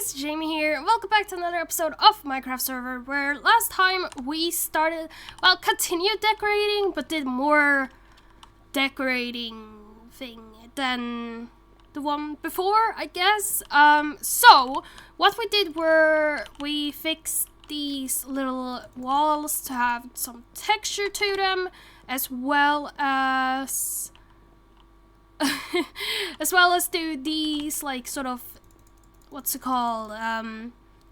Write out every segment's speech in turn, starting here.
guys, Jamie here. Welcome back to another episode of Minecraft Server, where last time we started, continued decorating, but did more decorating thing than the one before, I guess. So what we did were we fixed these little walls to have some texture to them, as well as do these sort of what's it called,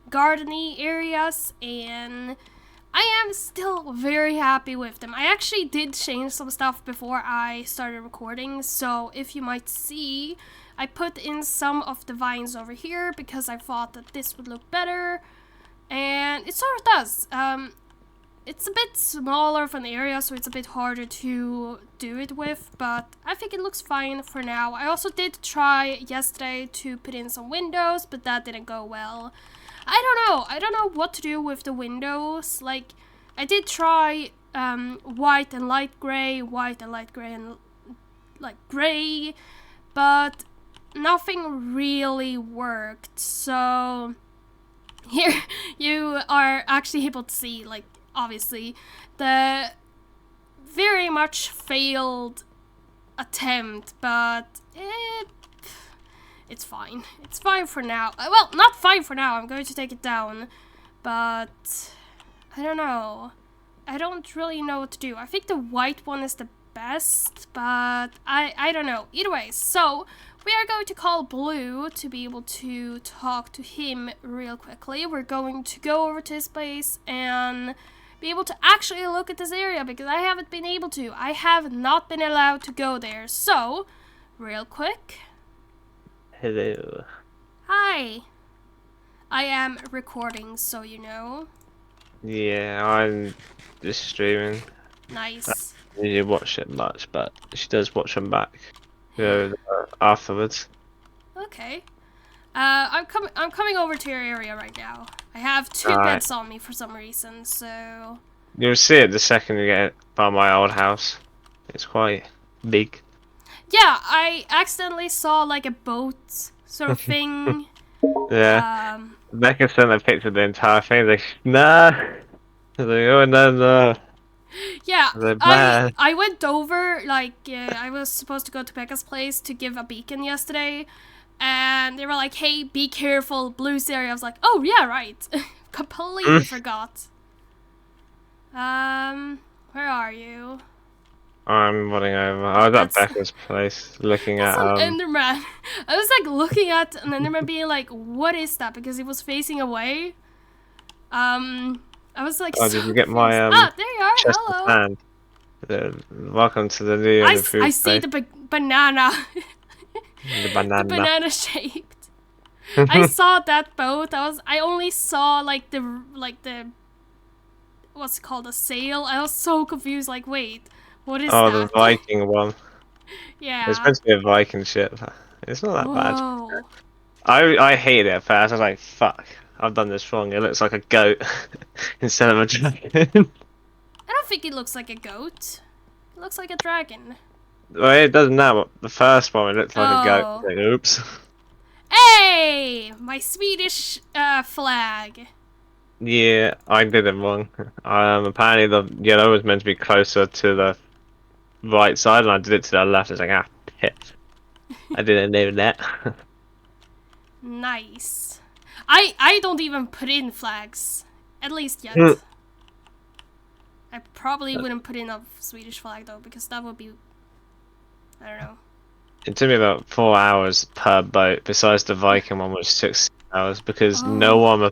gardeny areas, and I am still very happy with them. I actually did change some stuff before I started recording, so if you might see, I put in some of the vines over here because I thought that this would look better, and it sort of does. It's a bit smaller from the area, so it's a bit harder to do it with, but I think it looks fine for now. I also did try yesterday to put in some windows, but that didn't go well. I don't know what to do with the windows. Like, I did try white and light gray, and like gray, but nothing really worked. So here you are actually able to see, like, obviously, the very much failed attempt, but it's fine. It's fine for now. Well, not fine for now. I'm going to take it down, but I don't know. I don't really know what to do. I think the white one is the best, but I don't know. Either way, so we are going to call Blue to be able to talk to him real quickly. We're going to go over to his place and be able to actually look at this area, because I haven't been able to. I have not been allowed to go there. So, real quick. Hello. Hi. I am recording, so you know. Yeah, I'm just streaming. Nice. I usually watch it much, but she does watch them back afterwards. Okay. I'm coming over to your area right now. I have two beds on me for some reason, so You'll see it the second you get by my old house. It's quite big. yeah, I accidentally saw like a boat sort of thing. Yeah. Becca sent a picture of the entire thing. Like, nah. Like, oh no. Yeah, Bad. I went over, like, I was supposed to go to Becca's place to give a beacon yesterday, and they were like, hey, be careful, Blue's area. I was like, oh, yeah, right. Completely forgot. Where are you? I'm running over. I was at Becca's place looking at an Enderman. I was like looking at an Enderman being like, what is that? Because he was facing away. I was like, oh, so did you get my there you are, chest hello. of sand? Welcome to the new and improved I see the banana. The banana. The banana shaped. I saw that boat. I only saw like the what's it called, a sail. I was so confused, like, wait, what is that? Oh, the Viking one. Yeah. It's meant to be a Viking ship. It's not that Whoa. bad. I hated it at first. I was like, fuck, I've done this wrong. It looks like a goat instead of a dragon. I don't think it looks like a goat. It looks like a dragon. Well, it doesn't now, but the first one, it looked like a goat. Like, oops. Hey! My Swedish flag. Yeah, I did it wrong. Apparently the yellow was meant to be closer to the right side, and I did it to the left. It's like, ah, shit. I didn't know that. Nice. I don't even put in flags, at least yet. I probably wouldn't put in a Swedish flag though, because that would be, I don't know. It took me about 4 hours per boat, besides the Viking one, which took 6 hours, because no one in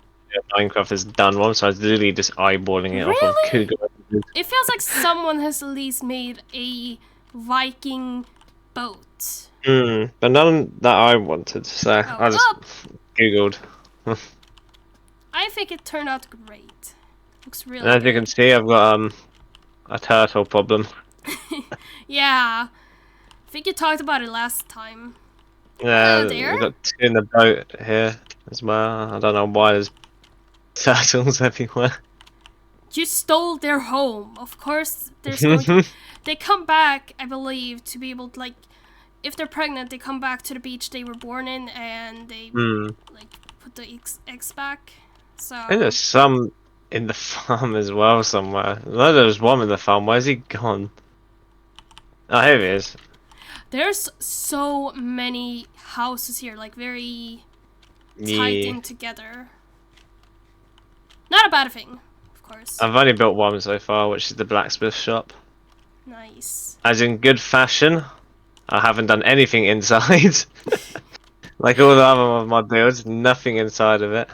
Minecraft has done one, so I was literally just eyeballing it off of Google. It feels like someone has at least made a Viking boat. But none that I wanted, so I just Googled. I think it turned out great. Looks really And as you can see, I've got a turtle problem. Yeah. I think you talked about it last time. Yeah, we've got two in the boat here as well. I don't know why there's turtles everywhere. You stole their home. Of course, there's going to... They come back, I believe, to be able to, like... If they're pregnant, they come back to the beach they were born in, and they, like, put the eggs back. So I think there's some in the farm as well somewhere. I know there was one in the farm. Where's he gone? Oh, here he is. there's so many houses here, like very tight Yeah. in together. Not a bad thing, of course. I've only built one so far, which is the blacksmith shop. Nice. As in good fashion, I haven't done anything inside. Like all the other of my builds, nothing inside of it.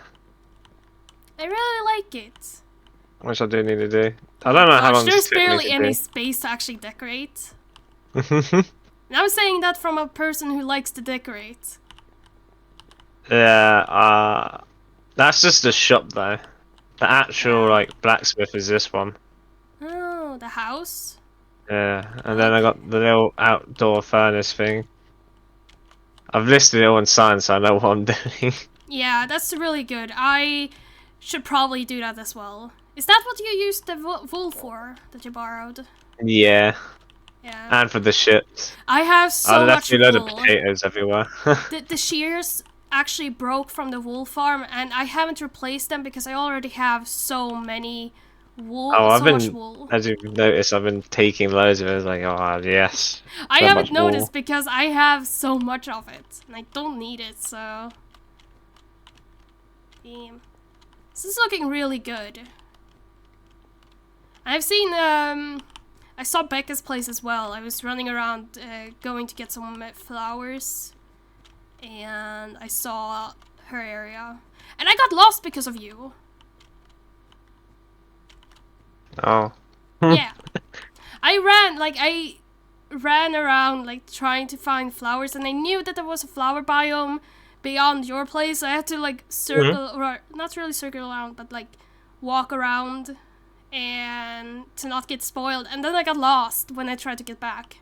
I really like it. Which I do need to do. I don't know how long There's this took me barely to any do. space to actually decorate. And I'm saying that from a person who likes to decorate. Yeah, that's just a shop though. The actual Yeah. like blacksmith is this one. Oh, the house? Yeah, and then I got the little outdoor furnace thing. I've listed it all in signs so I know what I'm doing. Yeah, that's really good. I should probably do that as well. Is that what you used the wool for that you borrowed? Yeah, Yeah. and for the ships. I have I so left much me a load of wool. potatoes everywhere. The shears actually broke from the wool farm, and I haven't replaced them because I already have so many wool. Oh, I've so much been, wool. as you've noticed, I've been taking loads of it. It's like, oh yes. I so haven't much noticed wool. because I have so much of it, and I don't need it. So, damn, this is looking really good. I've seen I saw Becca's place as well. I was running around going to get some flowers, and I saw her area. And I got lost because of you. Oh. Yeah. I ran around like trying to find flowers, and I knew that there was a flower biome beyond your place. So I had to like circle, or not really circle around, but like walk around and to not get spoiled. And then I got lost when I tried to get back.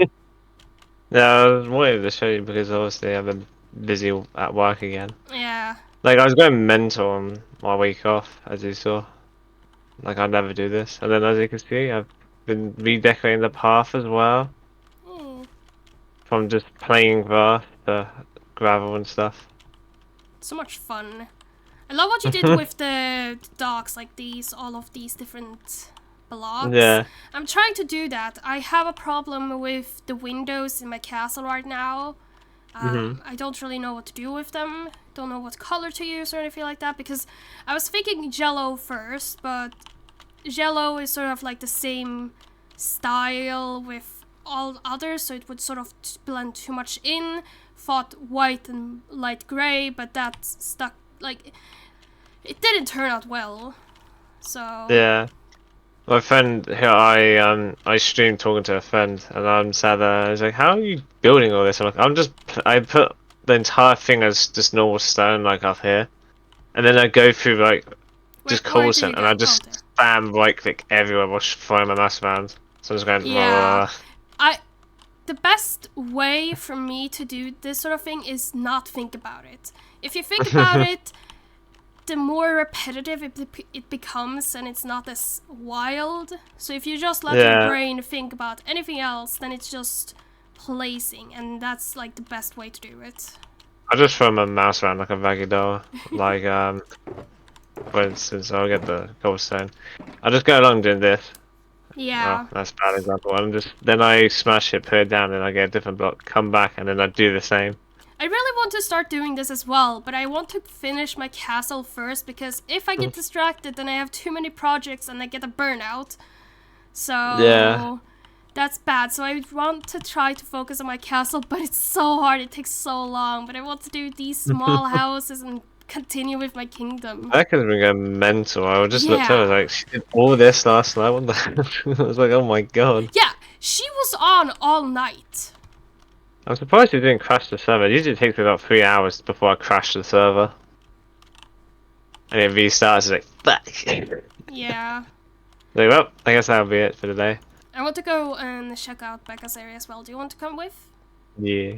Yeah, I was wanting to show you because obviously I've been busy at work again. Yeah. Like I was going mental on my week off, as you saw. Like I never do this, and then as you can see, I've been redecorating the path as well, Hmm. from just plain grass to gravel and stuff. So much fun. I love what you did with the docks, like all of these different blocks. Yeah. I'm trying to do that. I have a problem with the windows in my castle right now. I don't really know what to do with them. Don't know what color to use or anything like that, because I was thinking yellow first, but yellow is sort of like the same style with all others, so it would sort of blend too much in. Thought white and light gray, but that stuck, like, it didn't turn out well. So Yeah. My friend here, I streamed talking to a friend, and I'm sat there. I was like, "How are you building all this?" I'm like, I put the entire thing as just normal stone, like up here, and then I go through like just where did you cobblestone, and I go? just Oh, there. spam right click everywhere while throwing my mouse around. So I'm just going. Yeah. The best way for me to do this sort of thing is not think about it. If you think about it, the more repetitive it becomes, and it's not as wild. So if you just let your brain think about anything else, then it's just placing, and that's like the best way to do it. I just throw my mouse around like a ragdoll. Like for instance, I'll get the cobblestone. I just go along doing this. Yeah. Oh, that's a bad example. Then I smash it, put it down, and I get a different block. Come back, and then I do the same. I really want to start doing this as well, but I want to finish my castle first, because if I get distracted, then I have too many projects and I get a burnout. So Yeah. that's bad. So I want to try to focus on my castle, but it's so hard. It takes so long. But I want to do these small houses and continue with my kingdom. That could have been going mental. I just looked Yeah. over, like, she did all this last night. What the hell? I was like, oh my god. Yeah, she was on all night. I'm surprised it didn't crash the server. It usually takes me about 3 hours before I crash the server. And it restarts, it's like, fuck. Yeah. Like, well, I guess that'll be it for today. I want to go and check out Becca's area as well. Do you want to come with? Yeah.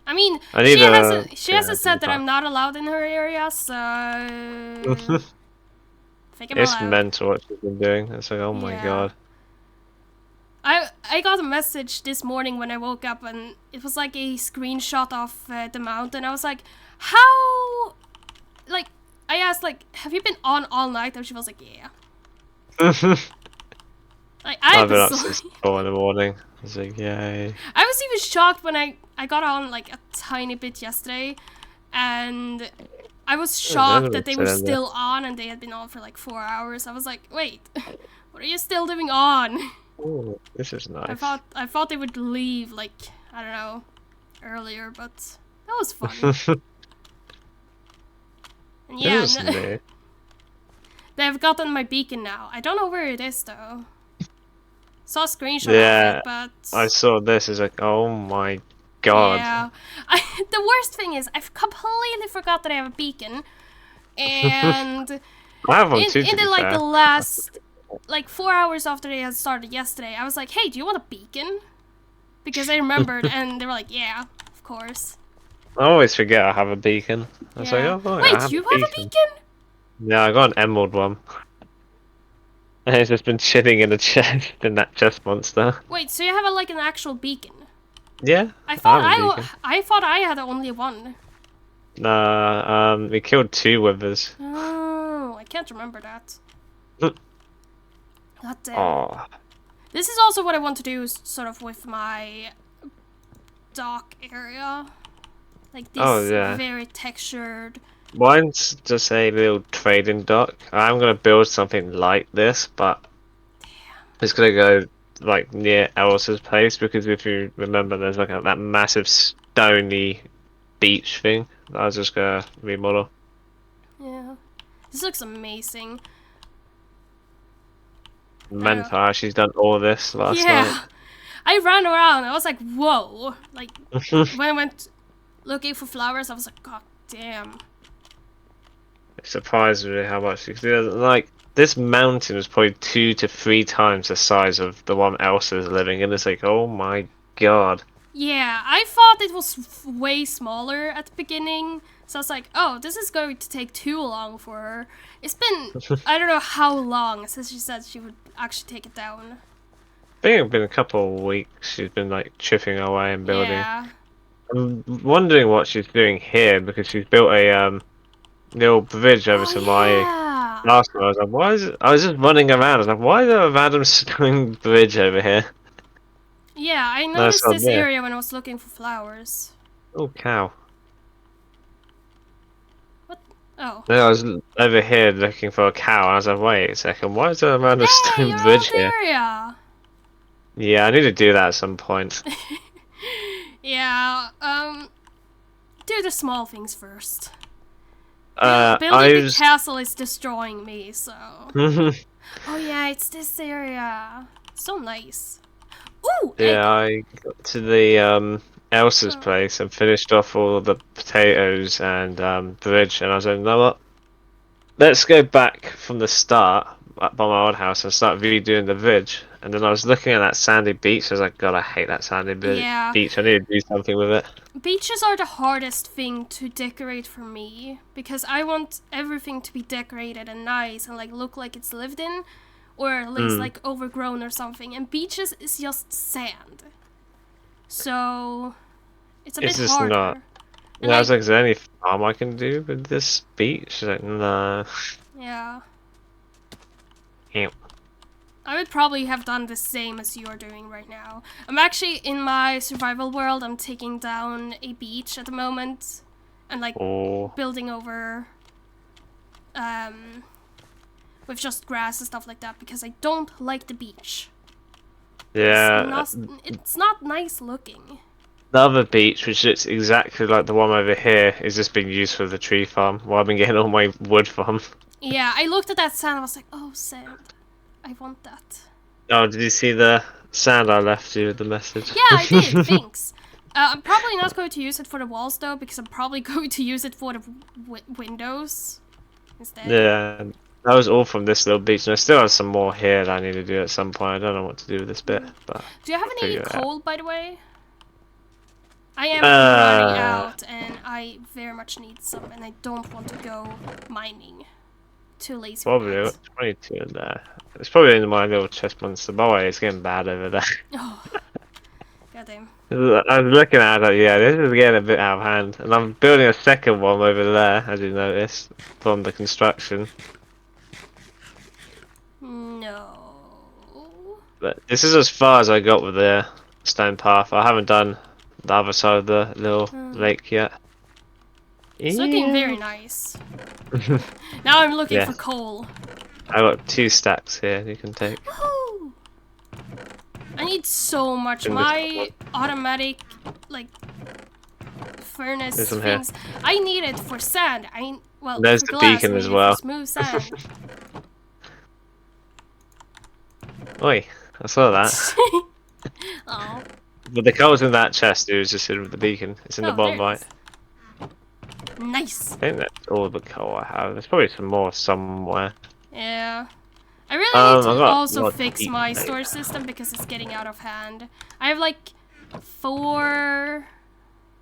I mean, I need she hasn't said that back. I'm not allowed in her area, so think I'm It's allowed. mental what she's been doing. It's like, oh my Yeah. god. I got a message this morning when I woke up, and it was like a screenshot of the mountain. I was like, how, like, asked, like, have you been on all night? And she was like, yeah. Like, I've been up was since 4 in the morning. I was like, yay. I was even shocked when I got on, like, a tiny bit yesterday. And I was shocked that they were still on and they had been on for, like, 4 hours. I was like, wait, what are you still doing on? Ooh, this is nice. I thought they would leave, like, I don't know, earlier, but that was fun. And yeah, they've gotten my beacon now. I don't know where it is though. Saw a screenshot of it, but I saw this. It's like, oh my god. Yeah, the worst thing is I've completely forgot that I have a beacon, and I have one too. in the last 4 hours after they had started yesterday, I was like, hey, do you want a beacon? Because I remembered, and they were like, yeah, of course. I always forget I have a beacon. I was like, oh, right, wait, you have a beacon? Yeah, I got an emerald one. And it's just been chilling in a chest in that chest monster. Wait, so you have an actual beacon? Yeah. I thought I had only one. Nah, we killed 2 withers. Oh, I can't remember that. God damn. Oh. This is also what I want to do, sort of with my dock area. Like this very textured. Mine's just a little trading dock. I'm gonna build something like this, but it's gonna go like near Elsa's place because if you remember, there's like that massive stony beach thing. I was just gonna remodel. Yeah, this looks amazing. Mental, she's done all this last night. I ran around. I was like, whoa! Like when I went looking for flowers, I was like, god damn. It surprised me how much you could do. Like this mountain is probably 2 to 3 times the size of the one Elsa is living in. It's like, oh my god. Yeah, I thought it was way smaller at the beginning. So I was like, oh, this is going to take too long for her. It's been, I don't know how long since she said she would actually take it down. I think it's been a couple of weeks she's been like chipping away and building. Yeah. I'm wondering what she's doing here because she's built a little bridge over to my last one. I was like, why is it? I was just running around. I was like, why is there a random stone bridge over here? Yeah, I noticed this area when I was looking for flowers. Oh, cow. What? Oh. Yeah, I was over here looking for a cow, and I was like, wait a second, why is there a random stone bridge here? Area. Yeah, I need to do that at some point. Yeah, do the small things first. Building the castle is destroying me, so... Oh yeah, it's this area. So nice. Ooh! Yeah, I got to the Elsa's place and finished off all of the potatoes and bridge, and I was like, you know what? Let's go back from the start by my old house and start redoing the bridge. And then I was looking at that sandy beach. I was like, God, I hate that sandy beach. I need to do something with it. Beaches are the hardest thing to decorate for me because I want everything to be decorated and nice and like look like it's lived in, or at least like overgrown or something. And beaches is just sand, so it's a bit harder. Not. And I was like, is there any farm I can do with this beach? She's like, nah. Yeah. Ew. I would probably have done the same as you're doing right now. I'm actually, in my survival world, I'm taking down a beach at the moment. And, like, building over, with just grass and stuff like that, because I don't like the beach. Yeah. It's not nice looking. The other beach, which looks exactly like the one over here, is just being used for the tree farm, while I've been getting all my wood from. Yeah, I looked at that sand and I was like, oh, sand. I want that. Oh, did you see the sand I left you with the message? Yeah, I did. Thanks. I'm probably not going to use it for the walls though, because I'm probably going to use it for the windows instead. Yeah, that was all from this little beach, and I still have some more here that I need to do at some point. I don't know what to do with this bit, but do you have any coal, by the way? I am running out, and I very much need some, and I don't want to go mining. Too lazy. Probably 22 in there. It's probably in my little chest monster. By the way, it's getting bad over there. Oh, goddamn. I was looking at it, like, yeah, this is getting a bit out of hand. And I'm building a second one over there, as you noticed, from the construction. No. But this is as far as I got with the stone path. I haven't done the other side of the little lake yet. It's looking very nice. Now I'm looking Yeah. for coal. I got 2 stacks here you can take. Woohoo! I need so much. In this My automatic, like, furnace There's some here. things. I need it for sand. Well, There's for the glass, beacon I as need it well. for smooth sand. Oi, I saw that. Oh. But the coal's in that chest, it was just in the beacon. It's in the Oh, bottom there it right. is. Nice. I think that's all the coal I have. There's probably some more somewhere. Yeah. I really need I to got also more fix deep my data. storage system because it's getting out of hand. I have like 4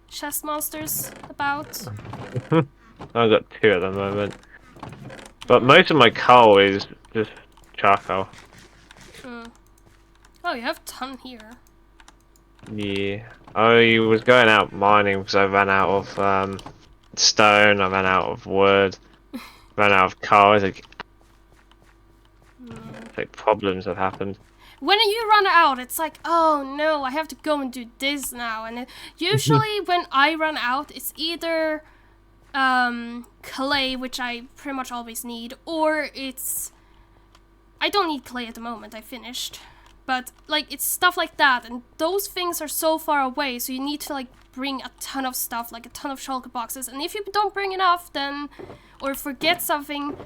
chest monsters about. I've got 2 at the moment. But most of my coal is just charcoal. Oh, you have a ton here. Yeah. I was going out mining because I ran out of stone, I ran out of wood, ran out of coal. Like problems have happened. When you run out, it's like, oh no, I have to go and do this now. And usually when I run out, it's either clay, which I pretty much always need, or it's... I don't need clay at the moment, I finished. But like it's stuff like that, and those things are so far away, so you need to like bring a ton of stuff, like a ton of shulker boxes. And if you don't bring enough, then or forget something,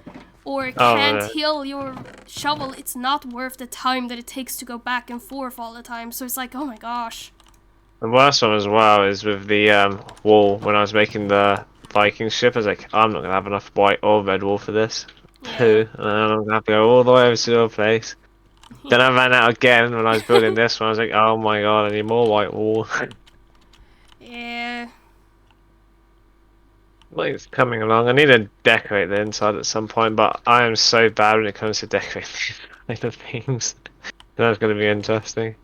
or can't heal your shovel, it's not worth the time that it takes to go back and forth all the time. So it's like, oh my gosh. The worst one as well is with the wool. When I was making the Viking ship, I was like, I'm not gonna have enough white or red wool for this. Yeah. 2, and I'm gonna have to go all the way over to your place. Then I ran out again when I was building this one. I was like, oh my god, I need more white wool. Yeah. Like it's coming along. I need to decorate the inside at some point, but I am so bad when it comes to decorating these kind of things. That's gonna be interesting.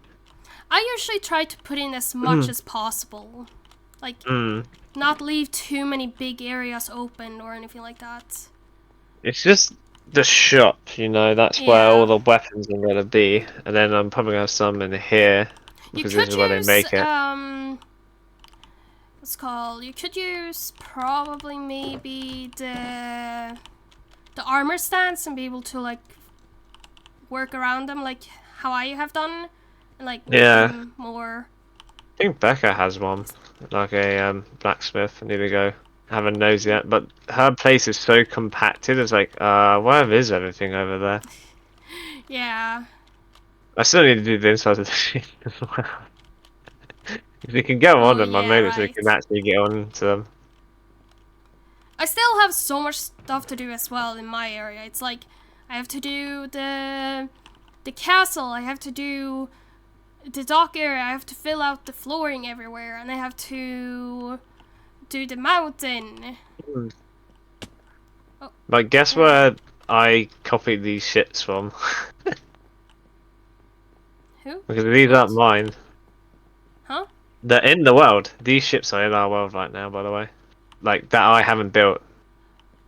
I usually try to put in as much as possible. Like, not leave too many big areas open or anything like that. It's just the shop, you know, that's where all the weapons are gonna be, and then I'm probably gonna have some in here because this is where they make it. What's it called? You could use probably maybe the armor stands and be able to like work around them, like how I have done, and like make them more. I think Becca has one, like a blacksmith. I need to go have a nosy at, but her place is so compacted. It's like, where is everything over there? Yeah. I still need to do the inside of the ship as well. If we can get on them, I made it so we can actually get on to them. I still have so much stuff to do as well in my area. It's like I have to do the castle, I have to do the dock area, I have to fill out the flooring everywhere, and I have to do the mountain. Like, guess where I copied these ships from? Who? Because these aren't mine. Huh? They're in the world. These ships are in our world right now, by the way. Like, that I haven't built.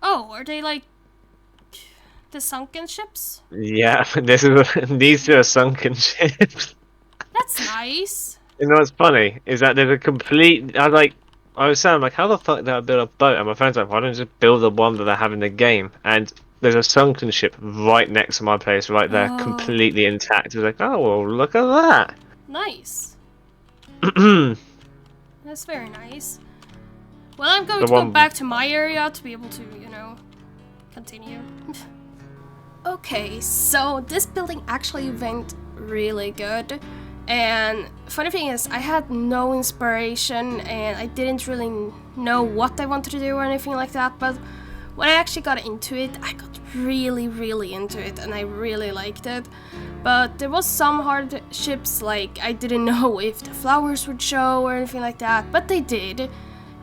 Oh, are they like the sunken ships? Yeah, these 2 are sunken ships. That's nice. You know what's funny? Is that there's a complete... I was saying, like, how the fuck did I build a boat? And my friend's like, why don't you just build the one that I have in the game? And there's a sunken ship right next to my place, right there, completely intact. I was like, oh, well, look at that. Nice. That's very nice. Well, I'm going to go back to my area to be able to, you know, continue. Okay, so this building actually went really good. And funny thing is, I had no inspiration and I didn't really know what I wanted to do or anything like that, but when I actually got into it, I got really, really into it and I really liked it. But there was some hardships, like I didn't know if the flowers would show or anything like that, but they did.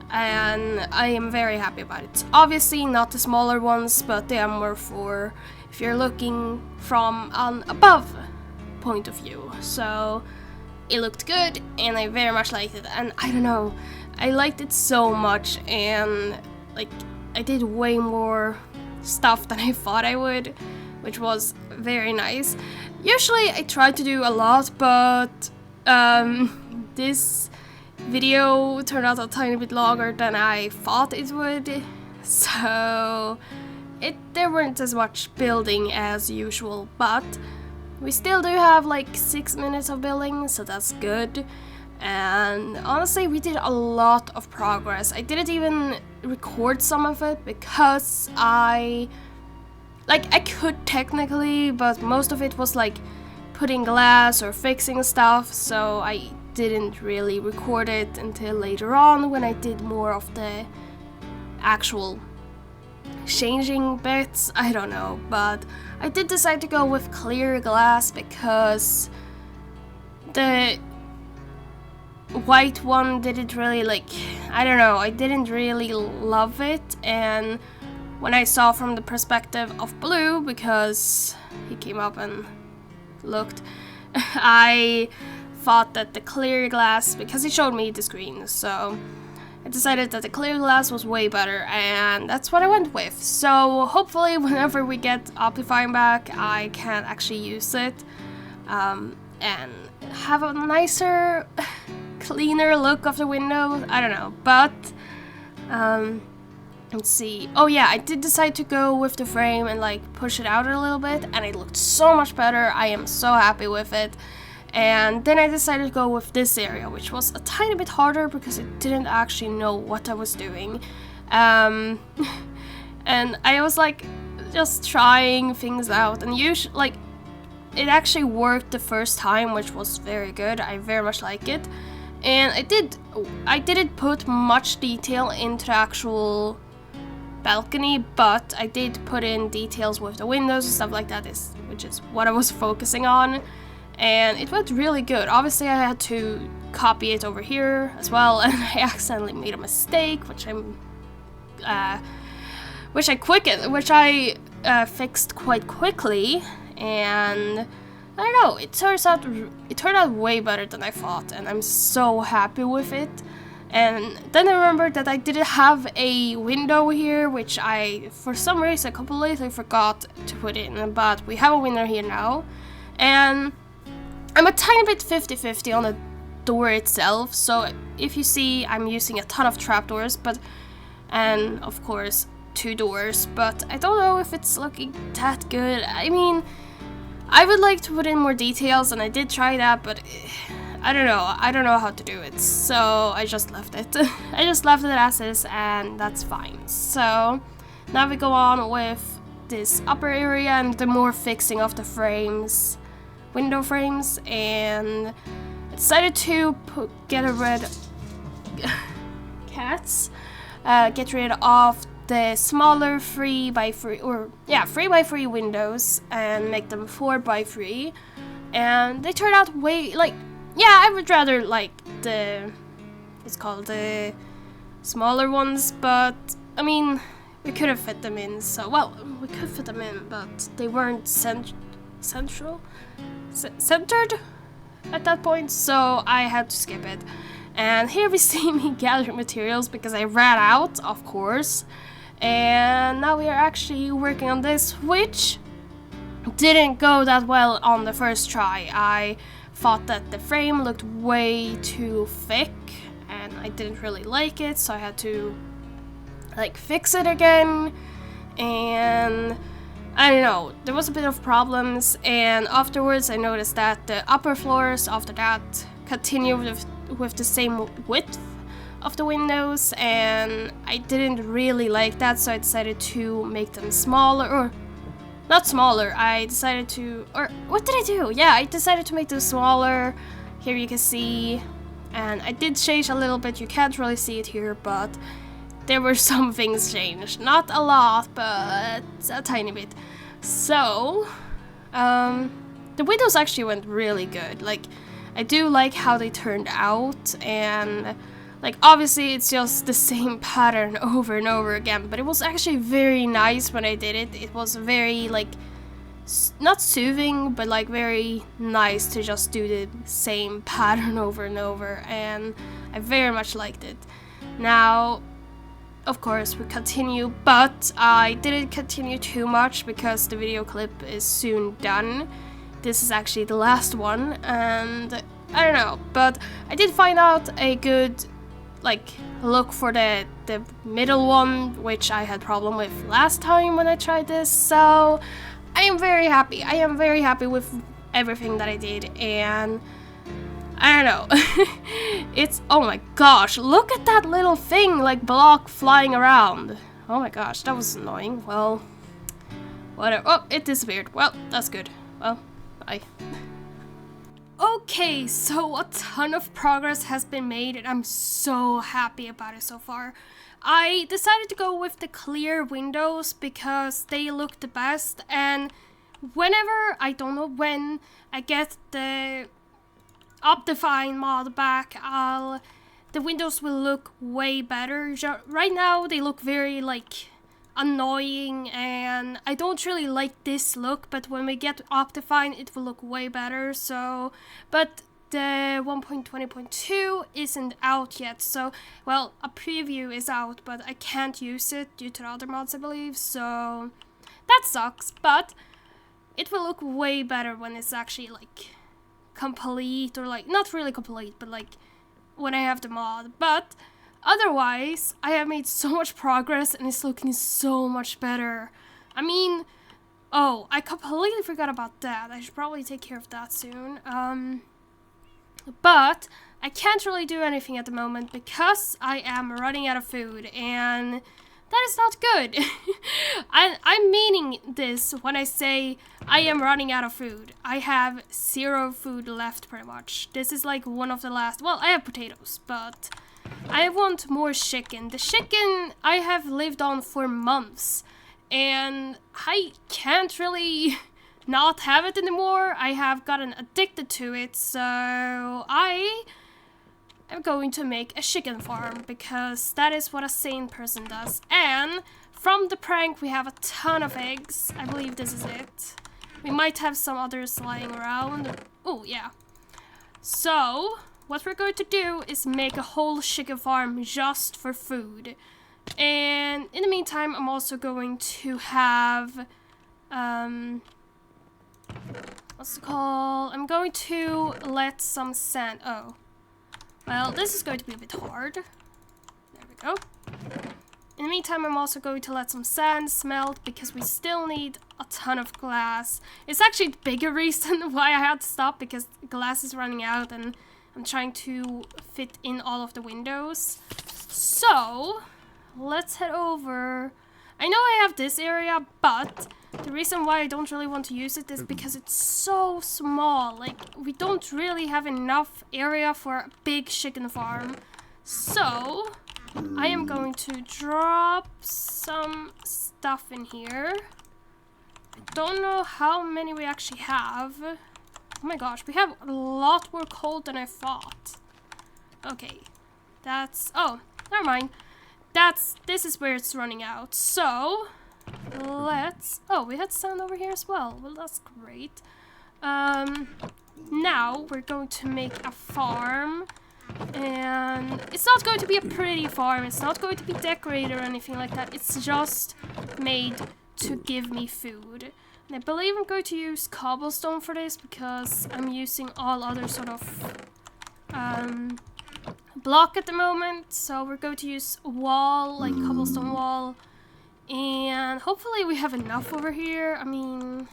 And I am very happy about it. Obviously not the smaller ones, but they are more for if you're looking from an above point of view. So it looked good, and I very much liked it. And I don't know, I liked it so much, and like I did way more stuff than I thought I would, which was very nice. Usually I try to do a lot, but this video turned out a tiny bit longer than I thought it would, so there weren't as much building as usual, but we still do have like 6 minutes of building, so that's good. And honestly, we did a lot of progress. I didn't even record some of it because I could technically, but most of it was like putting glass or fixing stuff, so I didn't really record it until later on when I did more of the actual changing bits. I don't know, but I did decide to go with clear glass because the white one didn't really I don't know, I didn't really love it. And when I saw from the perspective of Blue, because he came up and looked, I thought that the clear glass, because he showed me the screen, so I decided that the clear glass was way better, and that's what I went with. So hopefully whenever we get Optifine back, I can actually use it and have a nicer, cleaner look of the window. I don't know, but let's see. Oh yeah, I did decide to go with the frame and push it out a little bit, and it looked so much better. I am so happy with it. And then I decided to go with this area, which was a tiny bit harder because it didn't actually know what I was doing. And I was just trying things out, and usually it actually worked the first time, which was very good. I very much like it. And I didn't put much detail into the actual balcony, but I did put in details with the windows and stuff like that, which is what I was focusing on. And it went really good. Obviously I had to copy it over here as well, and I accidentally made a mistake, which I fixed quite quickly. And I don't know, it turned out way better than I thought, and I'm so happy with it. And then I remembered that I didn't have a window here, which I, for some reason, completely forgot to put in, but we have a window here now. And I'm a tiny bit 50-50 on the door itself, so if you see, I'm using a ton of trapdoors, and of course 2 doors, but I don't know if it's looking that good. I mean, I would like to put in more details, and I did try that, but I don't know how to do it, so I just left it. I just left it as is, and that's fine. So now we go on with this upper area and the more fixing of the frames, window frames, and I decided to get rid of the smaller 3x3 windows and make them 4x3, and they turned out way I would rather the smaller ones, but I mean we could have fit them in, we could fit them in, but they weren't centered at that point, so I had to skip it. And here we see me gathering materials because I ran out, of course. And now we are actually working on this, which didn't go that well on the first try. I thought that the frame looked way too thick and I didn't really like it, so I had to fix it again. And I don't know, there was a bit of problems, and afterwards I noticed that the upper floors after that continued with the same width of the windows, and I didn't really like that, so I decided to make them smaller, or not smaller, I decided to make them smaller. Here you can see, and I did change a little bit, you can't really see it here, but there were some things changed. Not a lot, but a tiny bit. So, the windows actually went really good. I do like how they turned out, and obviously it's just the same pattern over and over again, but it was actually very nice when I did it. It was very not soothing, but like very nice to just do the same pattern over and over, and I very much liked it. Now, of course, we continue, but I didn't continue too much because the video clip is soon done. This is actually the last one, and I don't know, but I did find out a good look for the middle one, which I had problem with last time when I tried this, so I am very happy. I am very happy with everything that I did, and I don't know. It's, oh my gosh, look at that little thing, like block flying around. Oh my gosh, that was annoying. Well, whatever. Oh, it disappeared. Well, that's good. Well, bye. Okay, so a ton of progress has been made, and I'm so happy about it so far. I decided to go with the clear windows because they look the best, and whenever, I don't know when, I get the Optifine mod back, the windows will look way better. Right now they look very annoying, and I don't really like this look, but when we get Optifine it will look way better. So, but the 1.20.2 isn't out yet, so, well, a preview is out, but I can't use it due to the other mods, I believe, so that sucks, but it will look way better when it's actually complete, or not really complete, but when I have the mod. But otherwise, I have made so much progress and it's looking so much better. I mean, oh, I completely forgot about that. I should probably take care of that soon. But I can't really do anything at the moment because I am running out of food, and that is not good. I'm meaning this when I say I am running out of food. I have 0 food left, pretty much. This is one of the last, well, I have potatoes, but I want more chicken. The chicken I have lived on for months, and I can't really not have it anymore. I have gotten addicted to it, so I am going to make a chicken farm because that is what a sane person does. And from the prank we have a ton of eggs. I believe this is it. We might have some others lying around. Oh yeah. So what we're going to do is make a whole chicken farm just for food. And in the meantime, I'm also going to have what's it called? I'm going to let some sand. Oh, well, this is going to be a bit hard. There we go. In the meantime, I'm also going to let some sand smelt because we still need a ton of glass. It's actually the bigger reason why I had to stop, because glass is running out and I'm trying to fit in all of the windows. So let's head over. I know I have this area, but the reason why I don't really want to use it is because it's so small. We don't really have enough area for a big chicken farm. So I am going to drop some stuff in here. I don't know how many we actually have. Oh my gosh, we have a lot more coal than I thought. Okay, that's, oh, never mind. This is where it's running out. So let's, oh, we had sand over here as well. Well, that's great. Now we're going to make a farm, and it's not going to be a pretty farm. It's not going to be decorated or anything like that. It's just made to give me food. And I believe I'm going to use cobblestone for this because I'm using all other sort of block at the moment. So we're going to use wall, cobblestone wall, and hopefully we have enough over here. I mean,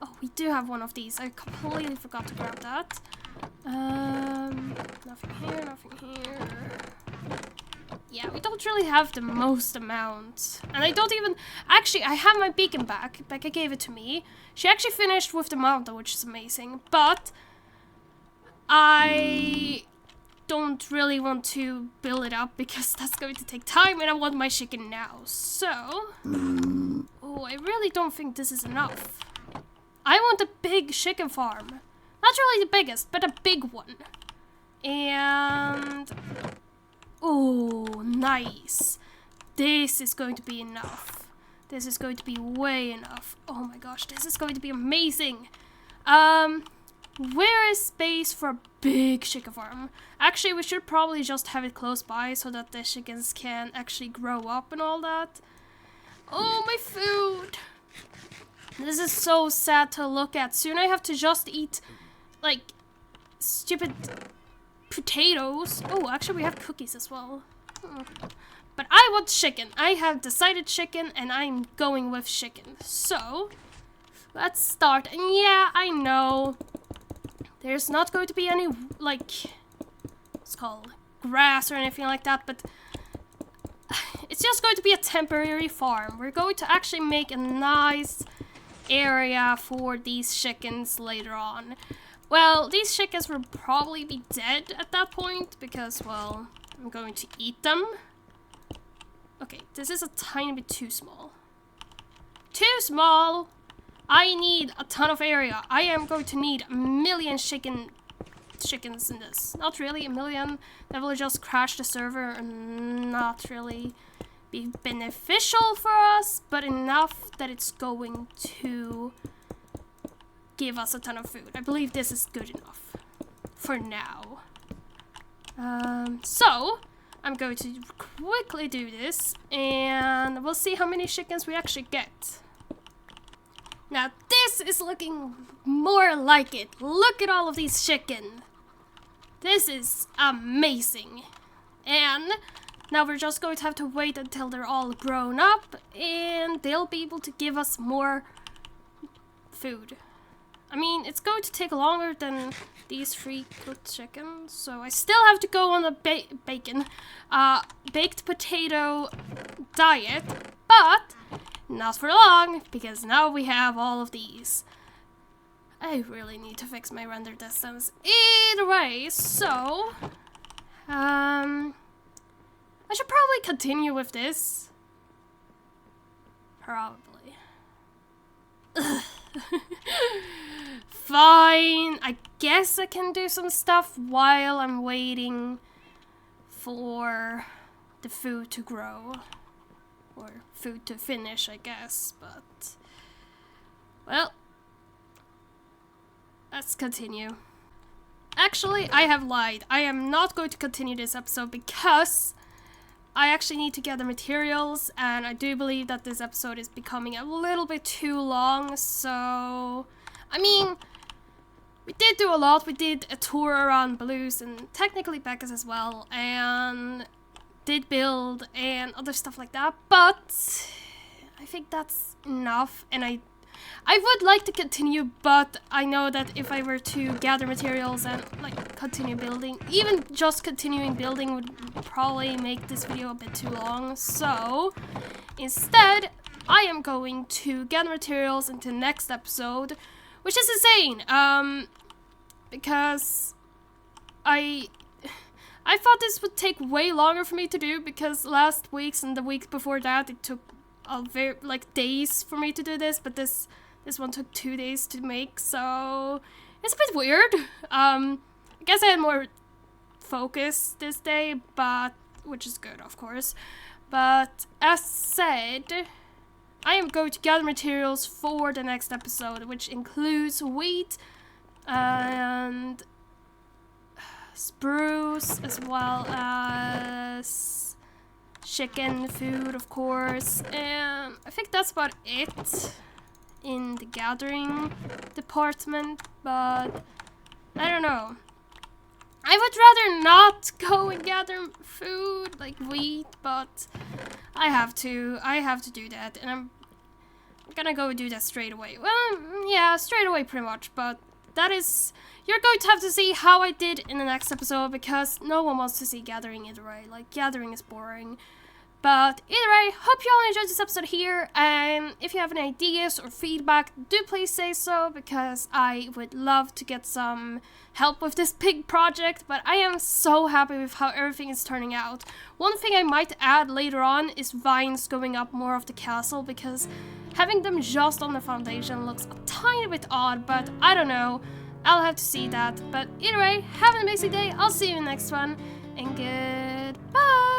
oh, we do have one of these. I completely forgot to grab that. Nothing here, nothing here. Yeah, we don't really have the most amount. And I don't even, actually, I have my beacon back. Becca gave it to me. She actually finished with the mountain, which is amazing. But I don't really want to build it up because that's going to take time, and I want my chicken now. So, oh, I really don't think this is enough. I want a big chicken farm. Not really the biggest, but a big one. And, oh, nice. This is going to be enough. This is going to be way enough. Oh my gosh, this is going to be amazing. Where is space for a big chicken farm? Actually, we should probably just have it close by so that the chickens can actually grow up and all that. Oh, my food! This is so sad to look at. Soon I have to just eat, like, stupid potatoes. Oh, actually we have cookies as well. But I want chicken. I have decided chicken, and I'm going with chicken. So, let's start. And yeah, I know there's not going to be any, like, what's it called, grass or anything like that, but it's just going to be a temporary farm. We're going to actually make a nice area for these chickens later on. Well, these chickens will probably be dead at that point because, well, I'm going to eat them. Okay, this is a tiny bit too small. Too small! I need a ton of area. I am going to need a million chickens in this. Not really a million. That will just crash the server and not really be beneficial for us, but enough that it's going to give us a ton of food. I believe this is good enough for now. So I'm going to quickly do this, and we'll see how many chickens we actually get. Now this is looking more like it. Look at all of these chicken. This is amazing. And now we're just going to have to wait until they're all grown up, and they'll be able to give us more food. I mean, it's going to take longer than these 3 cooked chickens, so I still have to go on a baked potato diet, but not for long, because now we have all of these. I really need to fix my render distance. Either way, so I should probably continue with this. Probably. Fine, I guess I can do some stuff while I'm waiting for the food to grow. Or food to finish, I guess, but well, let's continue. Actually, I have lied. I am not going to continue this episode because I actually need to gather materials, and I do believe that this episode is becoming a little bit too long, so I mean, we did do a lot. We did a tour around Blues and technically Becca's as well, and did build and other stuff like that, but I think that's enough, and I would like to continue, but I know that if I were to gather materials and like continue building, even just continuing building would probably make this video a bit too long, so instead I am going to gather materials into the next episode, which is insane, because I thought this would take way longer for me to do, because last week's and the week before that it took days for me to do this, but this one took 2 days to make, so it's a bit weird. I guess I had more focus this day, but which is good, of course. But as said, I am going to gather materials for the next episode, which includes wheat and spruce, as well as chicken food, of course, and I think that's about it in the gathering department, but I don't know. I would rather not go and gather food like wheat, but I have to do that, and I'm gonna go do that straight away. Well, yeah, straight away pretty much, but that is, you're going to have to see how I did in the next episode, because no one wants to see gathering either way. Like, gathering is boring. But either way, hope you all enjoyed this episode here, and if you have any ideas or feedback, do please say so, because I would love to get some help with this big project, but I am so happy with how everything is turning out. One thing I might add later on is vines going up more of the castle, because having them just on the foundation looks a tiny bit odd, but I don't know. I'll have to see that. But either way, have an amazing day. I'll see you in the next one, and goodbye!